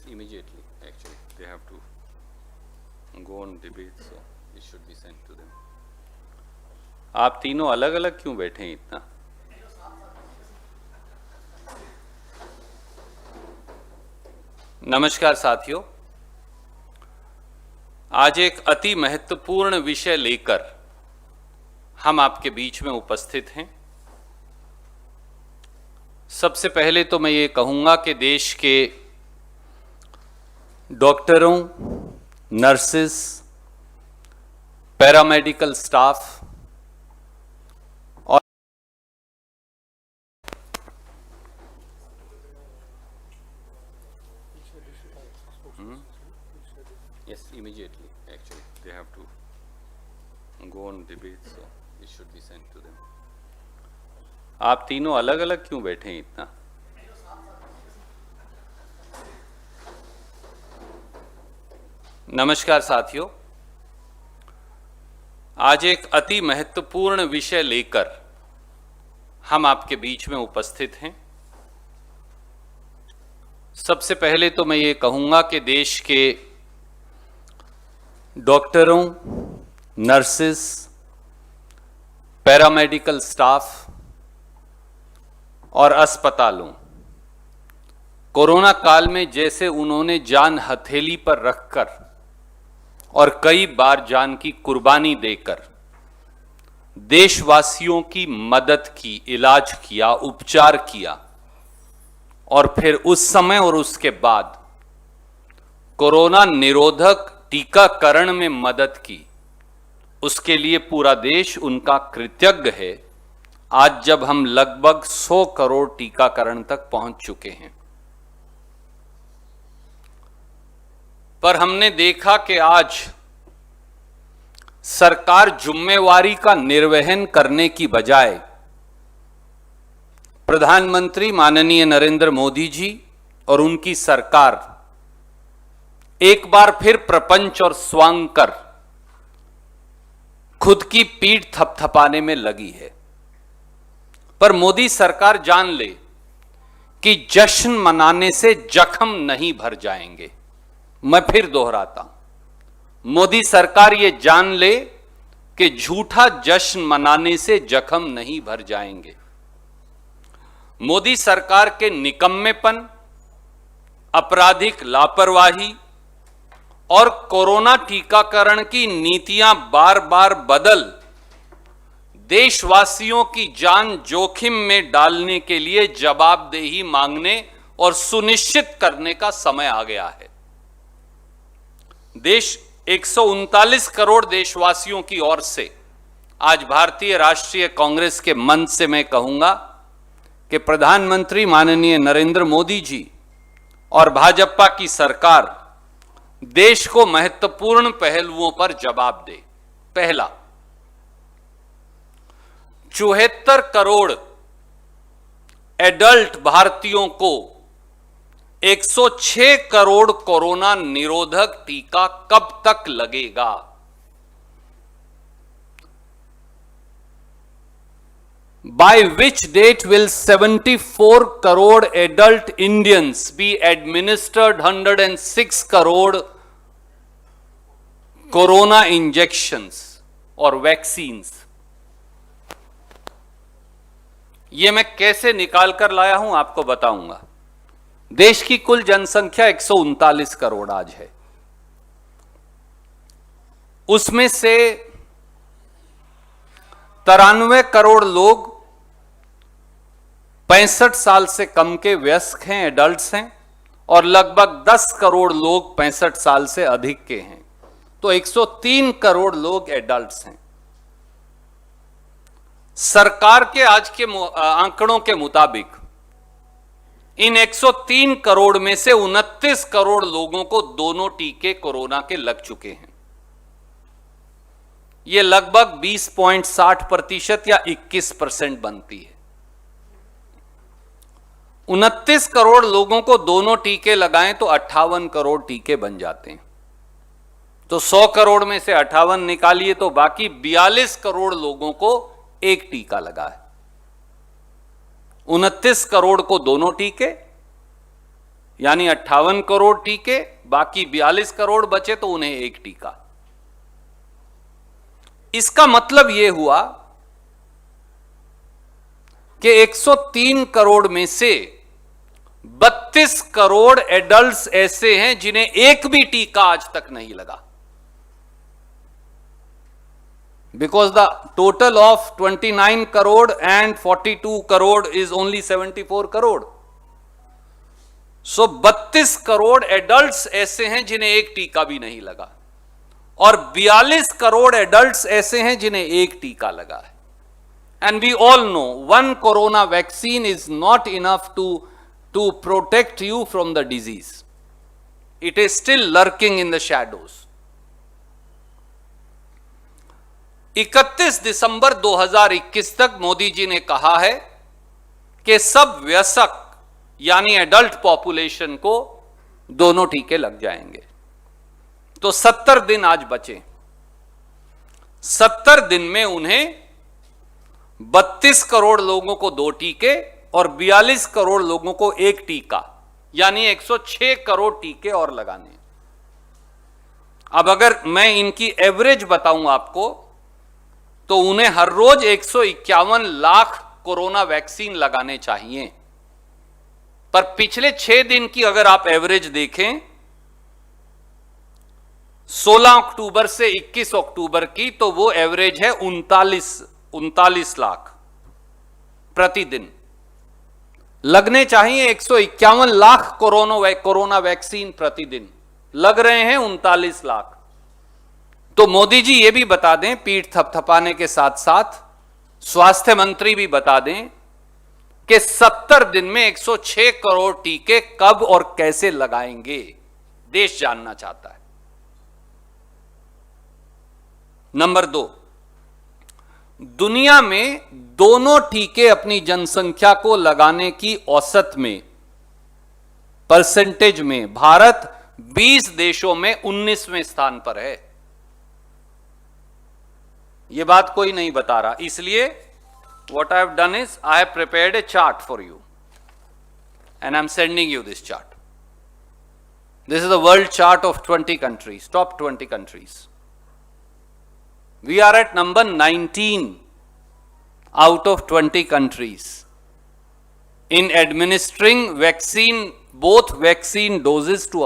immediately. Actually, they have to go on debate, so it should be sent to them. आप तीनों अलग अलग क्यों बैठे हैं इतना? नमस्कार साथियों, आज एक अति महत्वपूर्ण विषय लेकर हम आपके बीच में उपस्थित हैं। सबसे पहले तो मैं ये कहूंगा कि देश के डॉक्टरों, नर्सेस, पैरामेडिकल स्टाफ और yes, immediately. Actually, they have to go on debate, so it should be sent to them. आप तीनों अलग अलग क्यों बैठे हैं इतना? नमस्कार साथियों, आज एक अति महत्वपूर्ण विषय लेकर हम आपके बीच में उपस्थित हैं। सबसे पहले तो मैं ये कहूंगा कि देश के डॉक्टरों, नर्सेस, पैरामेडिकल स्टाफ और अस्पतालों, कोरोना काल में जैसे उन्होंने जान हथेली पर रखकर और कई बार जान की कुर्बानी देकर देशवासियों की मदद की, इलाज किया, उपचार किया और फिर उस समय और उसके बाद कोरोना निरोधक टीकाकरण में मदद की, उसके लिए पूरा देश उनका कृतज्ञ है। आज जब हम लगभग 100 करोड़ टीकाकरण तक पहुंच चुके हैं, पर हमने देखा कि आज सरकार जिम्मेवारी का निर्वहन करने की बजाय प्रधानमंत्री माननीय नरेंद्र मोदी जी और उनकी सरकार एक बार फिर प्रपंच और स्वांग कर खुद की पीठ थपथपाने में लगी है। पर मोदी सरकार जान ले कि जश्न मनाने से जख्म नहीं भर जाएंगे। मैं फिर दोहराता हूं, मोदी सरकार ये जान ले कि झूठा जश्न मनाने से जख्म नहीं भर जाएंगे। मोदी सरकार के निकम्मेपन, आपराधिक लापरवाही और कोरोना टीकाकरण की नीतियां बार बार बदल देशवासियों की जान जोखिम में डालने के लिए जवाबदेही मांगने और सुनिश्चित करने का समय आ गया है। देश 139 करोड़ देशवासियों की ओर से आज भारतीय राष्ट्रीय कांग्रेस के मंच से मैं कहूंगा कि प्रधानमंत्री माननीय नरेंद्र मोदी जी और भाजपा की सरकार देश को महत्वपूर्ण पहलुओं पर जवाब दे। पहला, 74 करोड़ एडल्ट भारतीयों को 106 करोड़ कोरोना निरोधक टीका कब तक लगेगा? By which date will 74 crore adult Indians be administered 106 crore corona injections और वैक्सीन्स? ये मैं कैसे निकाल कर लाया हूं आपको बताऊंगा। देश की कुल जनसंख्या 139 करोड़ आज है। उसमें से 93 करोड़ लोग 65 साल से कम के वयस्क हैं, एडल्ट्स हैं, और लगभग 10 करोड़ लोग 65 साल से अधिक के हैं। तो 103 करोड़ लोग एडल्ट्स हैं। सरकार के आज के आंकड़ों के मुताबिक इन 103 करोड़ में से 29 करोड़ लोगों को दोनों टीके कोरोना के लग चुके हैं। यह लगभग 20.60% या 21% बनती है। 29 करोड़ लोगों को दोनों टीके लगाएं तो 58 करोड़ टीके बन जाते हैं। तो 100 करोड़ में से 58 निकालिए तो बाकी 42 करोड़ लोगों को एक टीका लगा है। 29 करोड़ को दोनों टीके यानी 58 करोड़ टीके, बाकी 42 करोड़ बचे तो उन्हें एक टीका। इसका मतलब यह हुआ कि 103 करोड़ में से 32 करोड़ एडल्ट्स ऐसे हैं जिन्हें एक भी टीका आज तक नहीं लगा। Because the total of 29 crore and 42 crore is only 74 crore. So 32 crore adults ऐसे हैं जिन्हें एक टीका भी नहीं लगा और 42 करोड़ एडल्ट्स ऐसे हैं जिन्हें एक टीका लगा है। And we all know one corona vaccine is not enough to protect you from the disease. It is still lurking in the shadows. 31 दिसंबर 2021 तक मोदी जी ने कहा है कि सब वयस्क यानी एडल्ट पॉपुलेशन को दोनों टीके लग जाएंगे। तो 70 दिन आज बचे। 70 दिन में उन्हें 32 करोड़ लोगों को 2 टीके और 42 करोड़ लोगों को एक टीका यानी 106 करोड़ टीके और लगाने। अब अगर मैं इनकी एवरेज बताऊं आपको तो उन्हें हर रोज 151 लाख कोरोना वैक्सीन लगाने चाहिए। पर पिछले 6 दिन की अगर आप एवरेज देखें 16 अक्टूबर से 21 अक्टूबर की, तो वो एवरेज है 39 लाख प्रतिदिन। लगने चाहिए 151 लाख कोरोना वैक्सीन प्रतिदिन, लग रहे हैं 39 लाख। तो मोदी जी ये भी बता दें, पीठ थपथपाने के साथ साथ स्वास्थ्य मंत्री भी बता दें कि 70 दिन में 106 करोड़ टीके कब और कैसे लगाएंगे, देश जानना चाहता है। नंबर 2, दुनिया में दोनों टीके अपनी जनसंख्या को लगाने की औसत में परसेंटेज में भारत 20 देशों में 19वें स्थान पर है। यह बात कोई नहीं बता रहा, इसलिए what I have done is I have prepared a chart for you and I am sending you this chart. This is the world chart of 20 countries, top 20 countries. We are at number 19 out of 20 countries in administering vaccine, both vaccine doses to